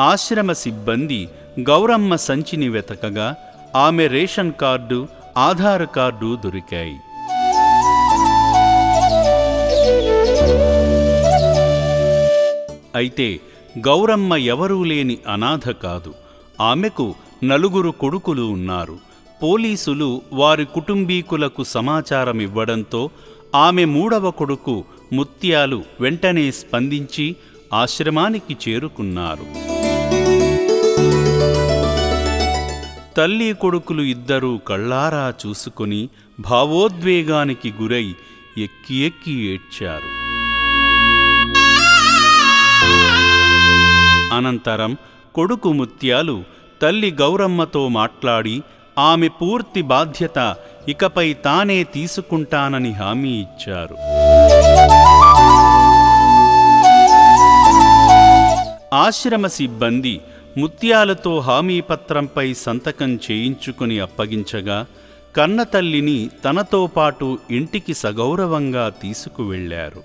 ఆశ్రమ సిబ్బంది గౌరమ్మ సంచిని వెతకగా ఆమె రేషన్ కార్డు, ఆధార్ కార్డు దొరికాయి. అయితే గౌరమ్మ ఎవరూ లేని అనాథ కాదు. ఆమెకు 4 కొడుకులు ఉన్నారు. పోలీసులు వారి కుటుంబీకులకు సమాచారమివ్వడంతో ఆమె 3వ కొడుకు ముత్యాలు వెంటనే స్పందించి ఆశ్రమానికి చేరుకున్నారు. తల్లి కొడుకులు ఇద్దరూ కళ్ళారా చూసుకుని భావోద్వేగానికి గురై ఎక్కి ఎక్కి ఏడ్చారు. అనంతరం కొడుకు ముత్యాలు తల్లి గౌరమ్మతో మాట్లాడి ఆమె పూర్తి బాధ్యత ఇకపై తానే తీసుకుంటానని హామీ ఇచ్చారు. ఆశ్రమ సిబ్బంది ముత్యాలతో హామీపత్రంపై సంతకం చేయించుకుని అప్పగించగా కన్నతల్లిని తనతో పాటు ఇంటికి సగౌరవంగా తీసుకువెళ్లారు.